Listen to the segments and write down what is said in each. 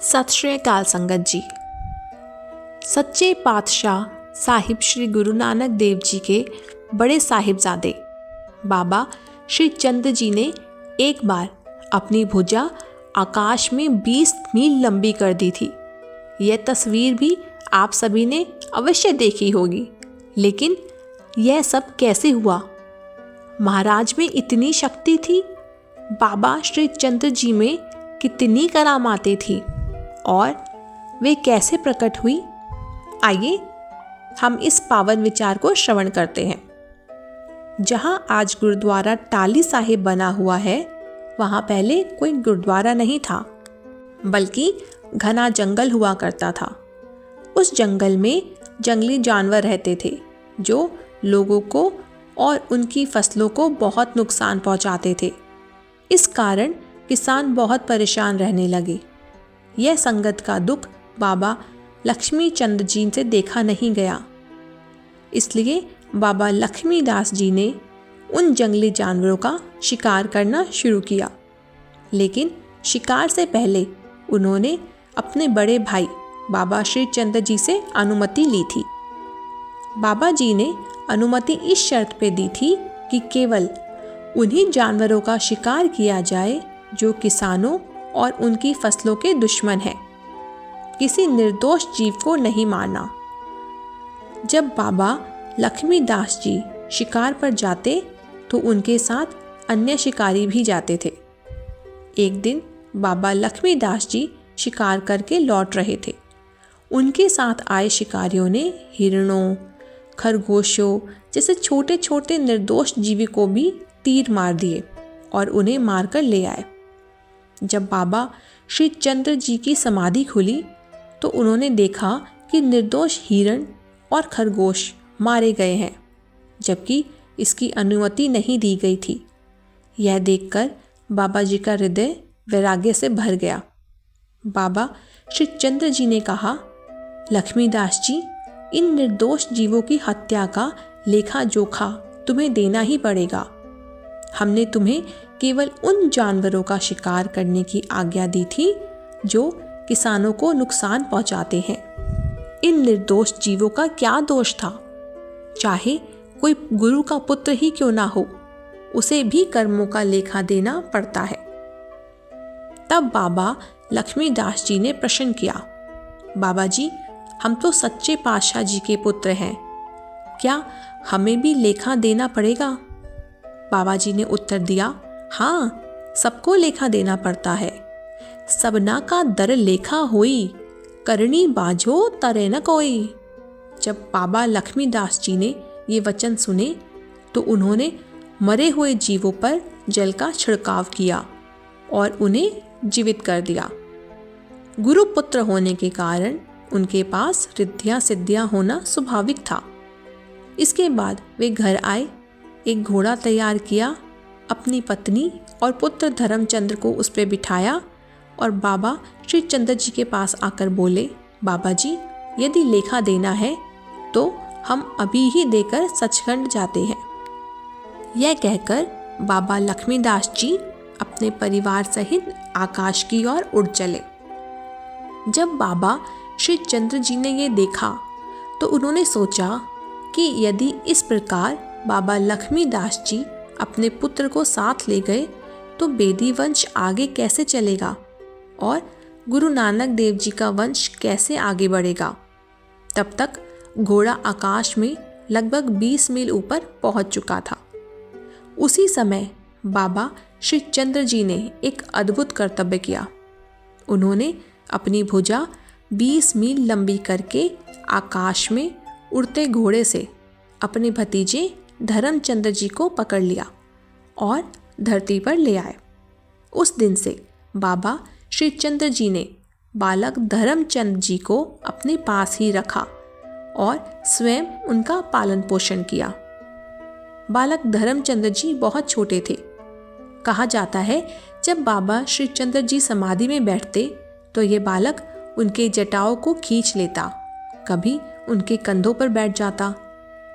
सत श्री अकाल संगत जी। सच्चे पातशाह साहिब श्री गुरु नानक देव जी के बड़े साहिबजादे बाबा श्री चंद जी ने एक बार अपनी भुजा आकाश में 20 मील लंबी कर दी थी। यह तस्वीर भी आप सभी ने अवश्य देखी होगी, लेकिन यह सब कैसे हुआ? महाराज में इतनी शक्ति थी, बाबा श्री चंद्र जी में कितनी करामातें थी और वे कैसे प्रकट हुई? आइए हम इस पावन विचार को श्रवण करते हैं। जहां आज गुरुद्वारा टाली साहिब बना हुआ है, वहां पहले कोई गुरुद्वारा नहीं था, बल्कि घना जंगल हुआ करता था। उस जंगल में जंगली जानवर रहते थे जो लोगों को और उनकी फसलों को बहुत नुकसान पहुंचाते थे। इस कारण किसान बहुत परेशान रहने लगे। यह संगत का दुख बाबा लक्ष्मी चंद जी से देखा नहीं गया, इसलिए बाबा लक्ष्मी दास जी ने उन जंगली जानवरों का शिकार करना शुरू किया। लेकिन शिकार से पहले उन्होंने अपने बड़े भाई बाबा श्री चंद जी से अनुमति ली थी। बाबा जी ने अनुमति इस शर्त पे दी थी कि केवल उन्हीं जानवरों का शिकार किया जाए जो किसानों और उनकी फसलों के दुश्मन हैं। किसी निर्दोष जीव को नहीं मारना। जब बाबा लक्ष्मी दास जी शिकार पर जाते तो उनके साथ अन्य शिकारी भी जाते थे। एक दिन बाबा लक्ष्मी दास जी शिकार करके लौट रहे थे। उनके साथ आए शिकारियों ने हिरणों, खरगोशों जैसे छोटे छोटे निर्दोष जीवी को भी तीर मार दिए और उन्हें मारकर ले आए। जब बाबा श्री चंद्र जी की समाधि खुली तो उन्होंने देखा कि निर्दोष हिरण और खरगोश मारे गए हैं, जबकि इसकी अनुमति नहीं दी गई थी। यह देखकर बाबा जी का हृदय वैराग्य से भर गया। बाबा श्री चंद्र जी ने कहा, लक्ष्मीदास जी, इन निर्दोष जीवों की हत्या का लेखा जोखा तुम्हें देना ही पड़ेगा। हमने तुम्हें केवल उन जानवरों का शिकार करने की आज्ञा दी थी जो किसानों को नुकसान पहुंचाते हैं। इन निर्दोष जीवों का क्या दोष था? चाहे कोई गुरु का पुत्र ही क्यों ना हो, उसे भी कर्मों का लेखा देना पड़ता है। तब बाबा लक्ष्मीदास जी ने प्रश्न किया, बाबा जी, हम तो सच्चे पातशाह जी के पुत्र हैं, क्या हमें भी लेखा देना पड़ेगा? बाबा जी ने उत्तर दिया, हाँ, सबको लेखा देना पड़ता है। सबना का दर लेखा होई, करनी बाझो तरे न कोई। जब बाबा लक्ष्मीदास जी ने ये वचन सुने तो उन्होंने मरे हुए जीवों पर जल का छिड़काव किया और उन्हें जीवित कर दिया। गुरु पुत्र होने के कारण उनके पास रिद्धियां सिद्धियां होना स्वाभाविक था। इसके बाद वे घर आए, एक घोड़ा तैयार किया, अपनी पत्नी और पुत्र धर्मचंद्र को उस पर बिठाया और बाबा श्री चंद्र जी के पास आकर बोले, बाबा जी, यदि लेखा देना है तो हम अभी ही देकर सचखंड जाते हैं। यह कहकर बाबा लक्ष्मीदास जी अपने परिवार सहित आकाश की ओर उड़ चले। जब बाबा श्री चंद्र जी ने यह देखा तो उन्होंने सोचा कि यदि इस प्रकार बाबा लक्ष्मीदास जी अपने पुत्र को साथ ले गए तो बेदी वंश आगे कैसे चलेगा और गुरु नानक देव जी का वंश कैसे आगे बढ़ेगा। तब तक घोड़ा आकाश में लगभग 20 मील ऊपर पहुंच चुका था। उसी समय बाबा श्री चंद्र जी ने एक अद्भुत कर्तव्य किया। उन्होंने अपनी भुजा 20 मील लंबी करके आकाश में उड़ते घोड़े से अपने भतीजे धर्मचंद्र जी को पकड़ लिया और धरती पर ले आए। उस दिन से बाबा श्री चंद्र जी ने बालक धर्मचंद जी को अपने पास ही रखा और स्वयं उनका पालन पोषण किया। बालक धर्मचंद्र जी बहुत छोटे थे। कहा जाता है, जब बाबा श्री चंद्र जी समाधि में बैठते तो ये बालक उनके जटाओं को खींच लेता, कभी उनके कंधों पर बैठ जाता,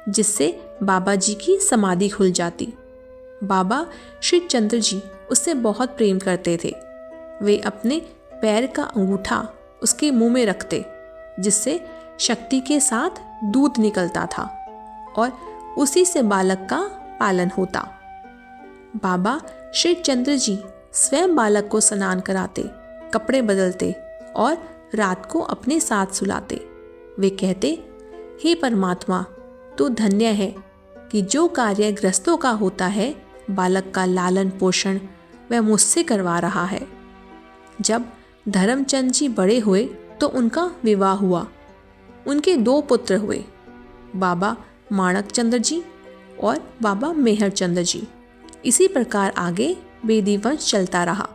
जिससे बाबा जी की समाधि खुल जाती। बाबा श्री चंद्र जी उससे बहुत प्रेम करते थे। वे अपने पैर का अंगूठा उसके मुंह में रखते, जिससे शक्ति के साथ दूध निकलता था और उसी से बालक का पालन होता। बाबा श्री चंद्र जी स्वयं बालक को स्नान कराते, कपड़े बदलते और रात को अपने साथ सुलाते। वे कहते, हे परमात्मा, तू धन्य है कि जो कार्य गृहस्थों का होता है, बालक का लालन पोषण वह मुझसे करवा रहा है। जब धर्मचंद जी बड़े हुए तो उनका विवाह हुआ। उनके 2 पुत्र हुए, बाबा माणक चंद्र जी और बाबा मेहर चंद्र जी। इसी प्रकार आगे बेदी वंश चलता रहा।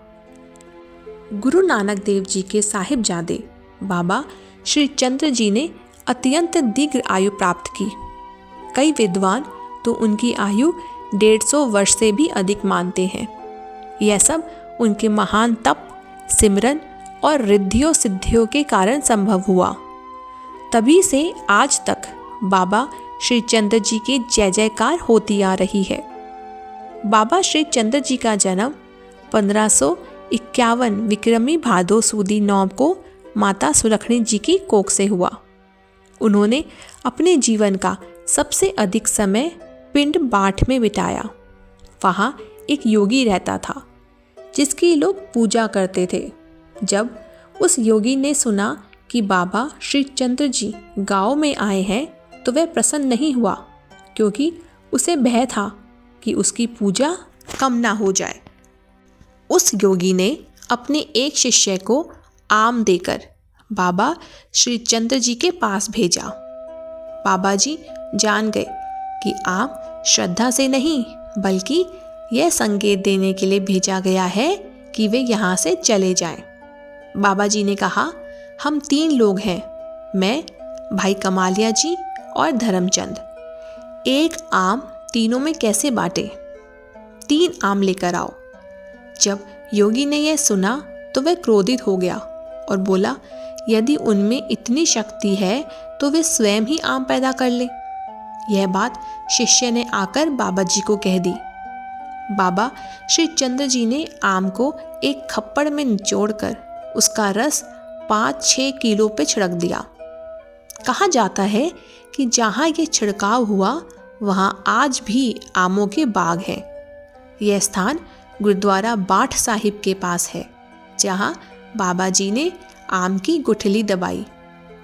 गुरु नानक देव जी के साहिबजादे बाबा श्री चंद्र जी ने अत्यंत दीर्घ आयु प्राप्त की। कई विद्वान तो उनकी आयु 150 वर्ष से भी अधिक मानते हैं। यह सब उनके महान तप, सिमरन और रिद्धियों सिद्धियों के कारण संभव हुआ। तभी से आज तक बाबा श्री चंद्र जी की जय जयकार होती आ रही है। बाबा श्री चंद्र जी का जन्म 1551 विक्रमी भादो सूदी 9 को माता सुलक्षणी जी की कोख से हुआ। उन्होंने अपने जीवन का सबसे अधिक समय पिंड बाठ में बिताया। वहाँ एक योगी रहता था जिसकी लोग पूजा करते थे। जब उस योगी ने सुना कि बाबा श्री चंद्र जी गांव में आए हैं तो वह प्रसन्न नहीं हुआ, क्योंकि उसे भय था कि उसकी पूजा कम ना हो जाए। उस योगी ने अपने एक शिष्य को आम देकर बाबा श्री चंद्र जी के पास भेजा। बाबा जी जान गए कि आम श्रद्धा से नहीं, बल्कि यह संकेत देने के लिए भेजा गया है कि वे यहाँ से चले जाएं। बाबा जी ने कहा, हम 3 लोग हैं, मैं, भाई कमालिया जी और धर्मचंद। एक आम तीनों में कैसे बांटे? 3 आम लेकर आओ। जब योगी ने यह सुना तो वह क्रोधित हो गया और बोला, यदि उनमें इतनी शक्ति है तो वे स्वयं ही आम पैदा कर ले। यह बात शिष्य ने आकर बाबा जी को कह दी। बाबा श्री चंद्र जी ने आम को एक खप्पड़ में निचोड़कर उसका रस 5-6 किलो पे छिड़क दिया। कहा जाता है कि जहाँ ये छिड़काव हुआ वहाँ आज भी आमों के बाग हैं। यह स्थान गुरुद्वारा बाठ साहिब के पास है, जहाँ बाबा जी ने आम की गुठली दबाई।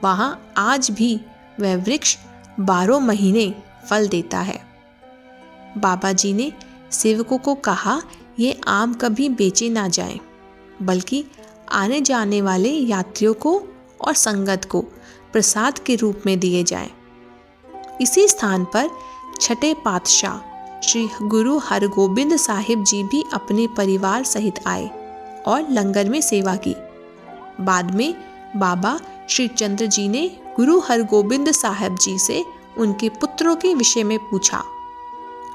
वहाँ आज भी वह वृक्ष 12 महीने फल देता है। बाबा जी ने सेवकों को कहा, ये आम कभी बेचे ना जाएं, बल्कि आने जाने वाले यात्रियों को और संगत को प्रसाद के रूप में दिए जाएं। इसी स्थान पर छठे पातशाह श्री गुरु हरगोबिंद साहिब जी भी अपने परिवार सहित आए और लंगर में सेवा की। बाद में बाबा श्री चंद्र जी ने गुरु हरगोबिंद साहिब जी से उनके पुत्रों के विषय में पूछा।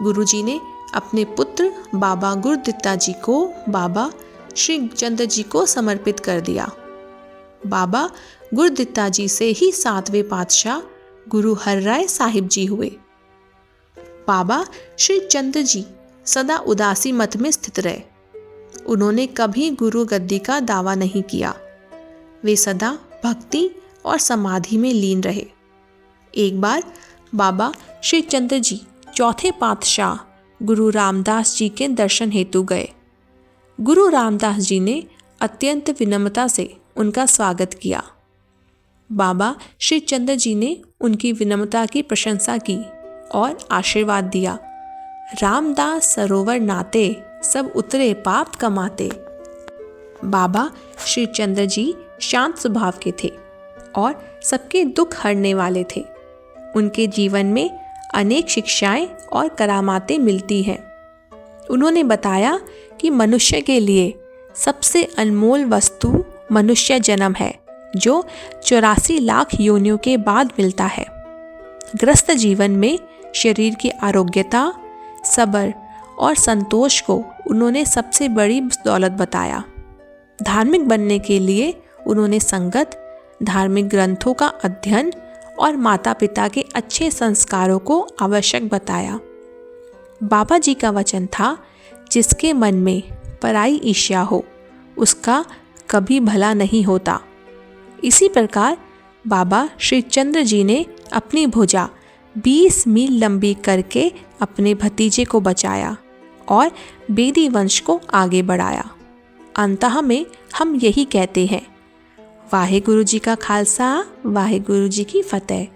गुरु जी ने अपने पुत्र बाबा गुरदित्ता जी को बाबा श्री चंद्र जी को समर्पित कर दिया। बाबा गुरदित्ता जी से ही 7वें पातशाह गुरु हरराय साहिब जी हुए। बाबा श्री चंद्र जी सदा उदासी मत में स्थित रहे। उन्होंने कभी गुरु गद्दी का दावा नहीं किया। वे सदा भक्ति और समाधि में लीन रहे। एक बार बाबा श्री चंद्र जी चौथे पातशाह गुरु रामदास जी के दर्शन हेतु गए। गुरु रामदास जी ने अत्यंत विनम्रता से उनका स्वागत किया। बाबा श्री चंद्र जी ने उनकी विनम्रता की प्रशंसा की और आशीर्वाद दिया। रामदास सरोवर नाते सब उतरे पाप कमाते। बाबा श्री चंद्र जी शांत स्वभाव के थे और सबके दुख हरने वाले थे। उनके जीवन में अनेक शिक्षाएं और करामातें मिलती हैं। उन्होंने बताया कि मनुष्य के लिए सबसे अनमोल वस्तु मनुष्य जन्म है, जो 84 लाख योनियों के बाद मिलता है। ग्रस्त जीवन में शरीर की आरोग्यता, सब्र और संतोष को उन्होंने सबसे बड़ी दौलत बताया। धार्मिक बनने के लिए उन्होंने संगत, धार्मिक ग्रंथों का अध्ययन और माता पिता के अच्छे संस्कारों को आवश्यक बताया। बाबा जी का वचन था, जिसके मन में पराई ईर्ष्या हो उसका कभी भला नहीं होता। इसी प्रकार बाबा श्री चंद्र जी ने अपनी भुजा 20 मील लंबी करके अपने भतीजे को बचाया और बेदी वंश को आगे बढ़ाया। अंतः में हम यही कहते हैं, वाहे गुरु जी का खालसा, वाहे गुरु जी की फतेह।